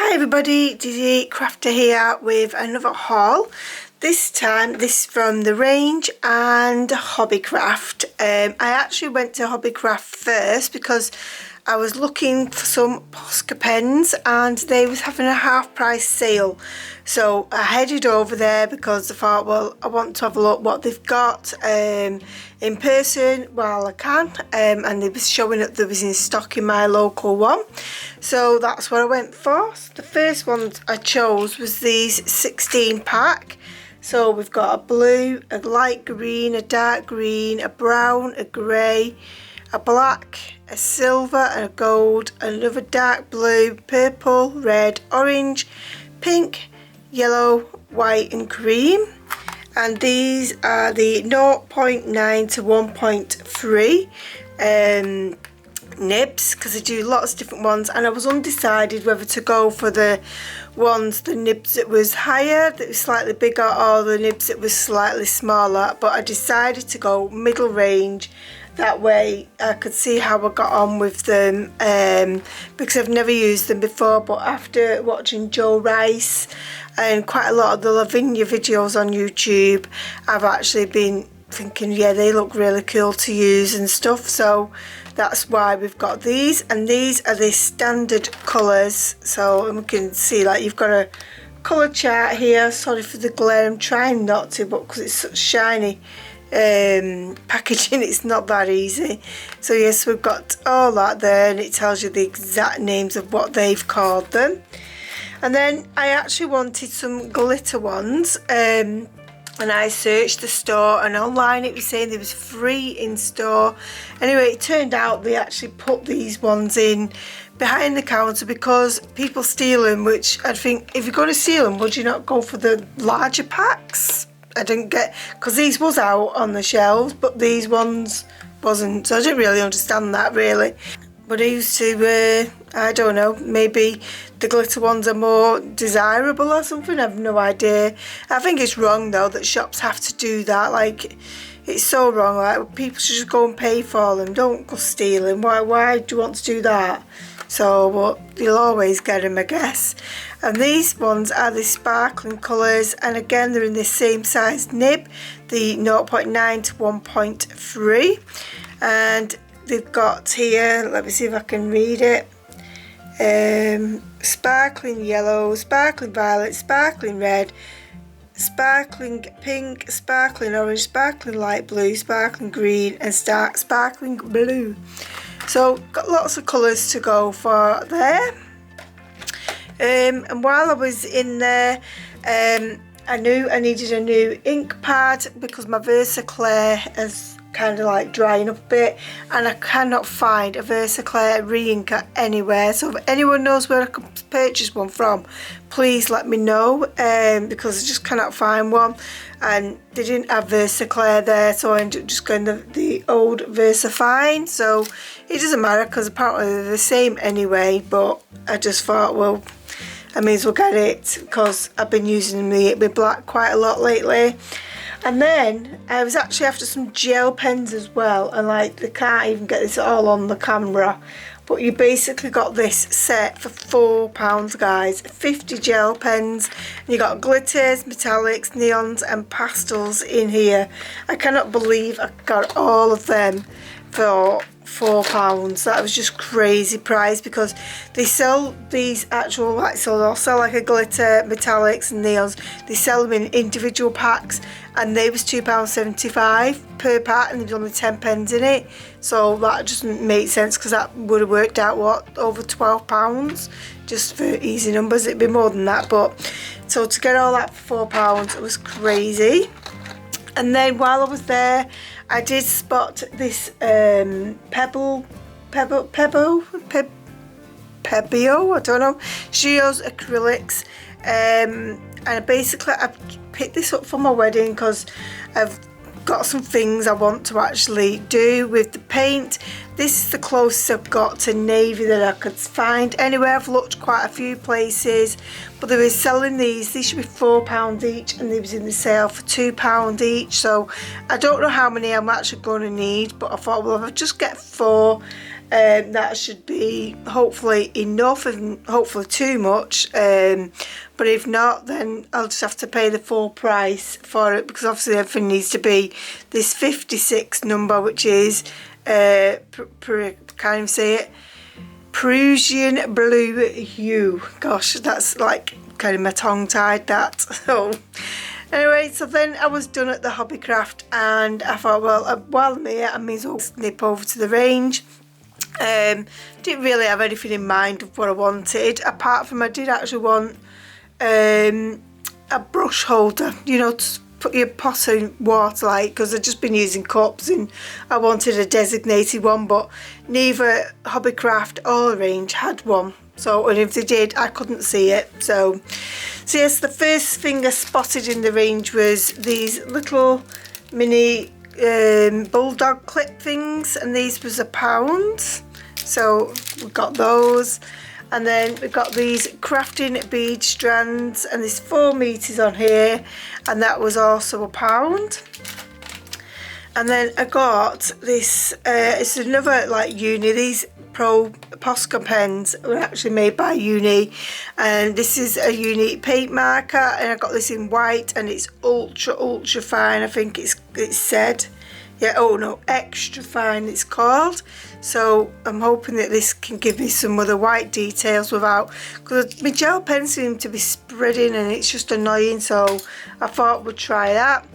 Everybody, Dizzy Crafter here with another haul. This time this is from the range and Hobbycraft. I actually went to Hobbycraft first because I was looking for some Posca pens and they was having a half price sale, so I headed over there because I thought, well, I want to have a look what they've got in person while I can, and they was showing that there was in stock in my local one, so that's what I went for. The first one I chose was these 16 pack. So we've got a blue, a light green, a dark green, a brown, a grey, a black, a silver and a gold, another dark blue, purple, red, orange, pink, yellow, white and cream. And these are the 0.9 to 1.3 nibs, because I do lots of different ones, and I was undecided whether to go for the nibs that was higher, that was slightly bigger, or the nibs that was slightly smaller, but I decided to go middle range. That way I could see how I got on with them, because I've never used them before, but after watching Joe Rice and quite a lot of the Lavinia videos on YouTube, I've actually been thinking, yeah, they look really cool to use and stuff, so that's why we've got these. And these are the standard colours, so we can see, like, you've got a colour chart here. Sorry for the glare, I'm trying not to, but because it's such shiny packaging, it's not that easy. So yes, we've got all that there, and it tells you the exact names of what they've called them. And then I actually wanted some glitter ones, and I searched the store, and online it was saying there was free in store. Anyway, it turned out they actually put these ones in behind the counter because people steal them, which I think, if you're going to steal them, would you not go for the larger packs? I didn't get, because these was out on the shelves, but these ones wasn't, so I didn't really understand that really. But I used to, I don't know, maybe the glitter ones are more desirable or something, I have no idea. I think it's wrong though that shops have to do that, like, it's so wrong. Like, people should just go and pay for them, don't go stealing. Why do you want to do that? So, but you'll always get them, I guess. And these ones are the sparkling colours, and again they're in the same size nib, the 0.9 to 1.3, and they've got here, let me see if I can read it, sparkling yellow, sparkling violet, sparkling red, sparkling pink, sparkling orange, sparkling light blue, sparkling green and sparkling blue. So got lots of colours to go for there. And while I was in there, I knew I needed a new ink pad because my Versaclear is kind of like drying up a bit, and I cannot find a Versaclear re-inker anywhere. So if anyone knows where I can purchase one from, please let me know, because I just cannot find one, and they didn't have Versaclear there, so I ended up just going the old Versafine. So it doesn't matter because apparently they're the same anyway, but I just thought, well, I may as well get it because I've been using the black quite a lot lately. And then I was actually after some gel pens as well, and like, they can't even get this all on the camera, but you basically got this set for £4, guys. 50 gel pens, and you got glitters, metallics, neons and pastels in here. I cannot believe I got all of them for £4. That was just crazy price, because they sell these actual, like, so they'll sell like a glitter, metallics and neons, they sell them in individual packs, and they was £2.75 per pack, and there's only 10 pens in it, so that doesn't make sense, because that would have worked out, what, over £12 just for easy numbers. It'd be more than that, but so to get all that for £4, it was crazy. And then while I was there, I did spot this Pebeo, I don't know, Shio's acrylics, and basically I picked this up for my wedding because I've got some things I want to actually do with the paint. This is the closest I've got to navy that I could find anywhere. I've looked quite a few places, but they were selling these. These should be £4 each, and they was in the sale for £2 each. So I don't know how many I'm actually going to need, but I thought, well, if I just get 4, that should be hopefully enough, and hopefully too much. But if not, then I'll just have to pay the full price for it, because obviously everything needs to be this 56 number, which is can't even say it, Prussian blue hue. Gosh, that's like kind of my tongue tied that. So anyway, so then I was done at the Hobbycraft, and I thought, well, while I'm here, I may as well snip over to the range. Didn't really have anything in mind of what I wanted, apart from I did actually want a brush holder, you know, to put your pot in water, like, because I've just been using cups and I wanted a designated one, but neither Hobbycraft or range had one. So, and if they did, I couldn't see it. So yes, the first thing I spotted in the range was these little mini bulldog clip things, and these was £1. So we got those, and then we got these crafting bead strands, and there's 4 meters on here, and that was also £1. And then I got this, it's another like Uni, these Pro Posca pens were actually made by Uni, and this is a Uni paint marker, and I got this in white, and it's ultra fine. I think it's said, yeah, oh no, extra fine it's called. So I'm hoping that this can give me some other white details without, because my gel pens seem to be spreading and it's just annoying, so I thought we'd try that.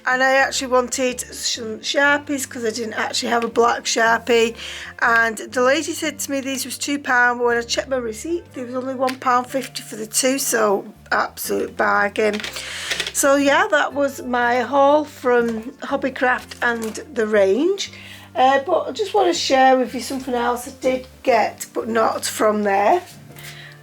And I actually wanted some Sharpies, because I didn't actually have a black Sharpie, and the lady said to me these was £2, but when I checked my receipt there was only £1.50 for the 2, so absolute bargain. So yeah, that was my haul from Hobbycraft and the range. But I just want to share with you something else I did get, but not from there.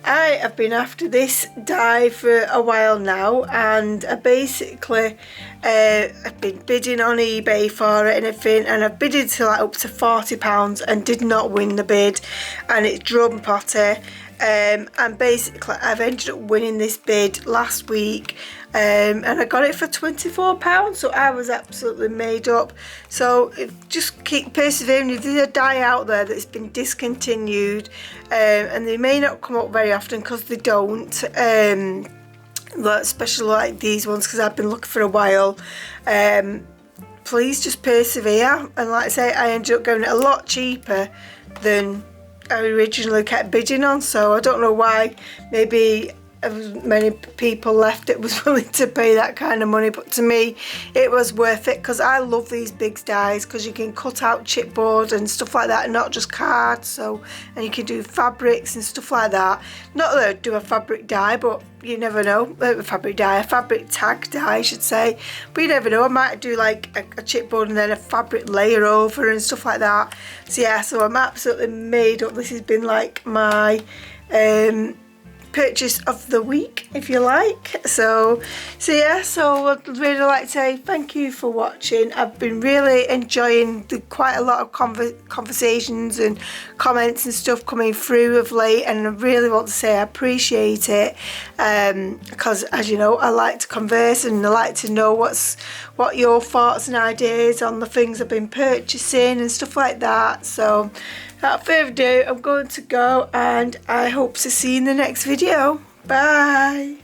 I have been after this die for a while now, and I basically I've been bidding on eBay for it and everything, and I've bidded to like up to £40 and did not win the bid, and it's drum potty. And basically I've ended up winning this bid last week, and I got it for £24, so I was absolutely made up. So just keep persevering. If there's a die out there that's been discontinued, and they may not come up very often, because they don't, especially like these ones, because I've been looking for a while, please just persevere. And like I say, I ended up going it a lot cheaper than I originally kept bidding on, so I don't know why. Maybe as many people left it was willing to pay that kind of money, but to me it was worth it, because I love these big dies, because you can cut out chipboard and stuff like that, and not just cards. So, and you can do fabrics and stuff like that. Not that I'd do a fabric die, but you never know. A fabric tag die I should say, but you never know, I might do like a chipboard and then a fabric layer over and stuff like that. So yeah, so I'm absolutely made up. This has been like my purchase of the week, if you like. So yeah, so I'd really like to say thank you for watching. I've been really enjoying quite a lot of conversations and comments and stuff coming through of late, and I really want to say I appreciate it, because as you know, I like to converse and I like to know what your thoughts and ideas on the things I've been purchasing and stuff like that. So without further ado, I'm going to go, and I hope to see you in the next video. Bye.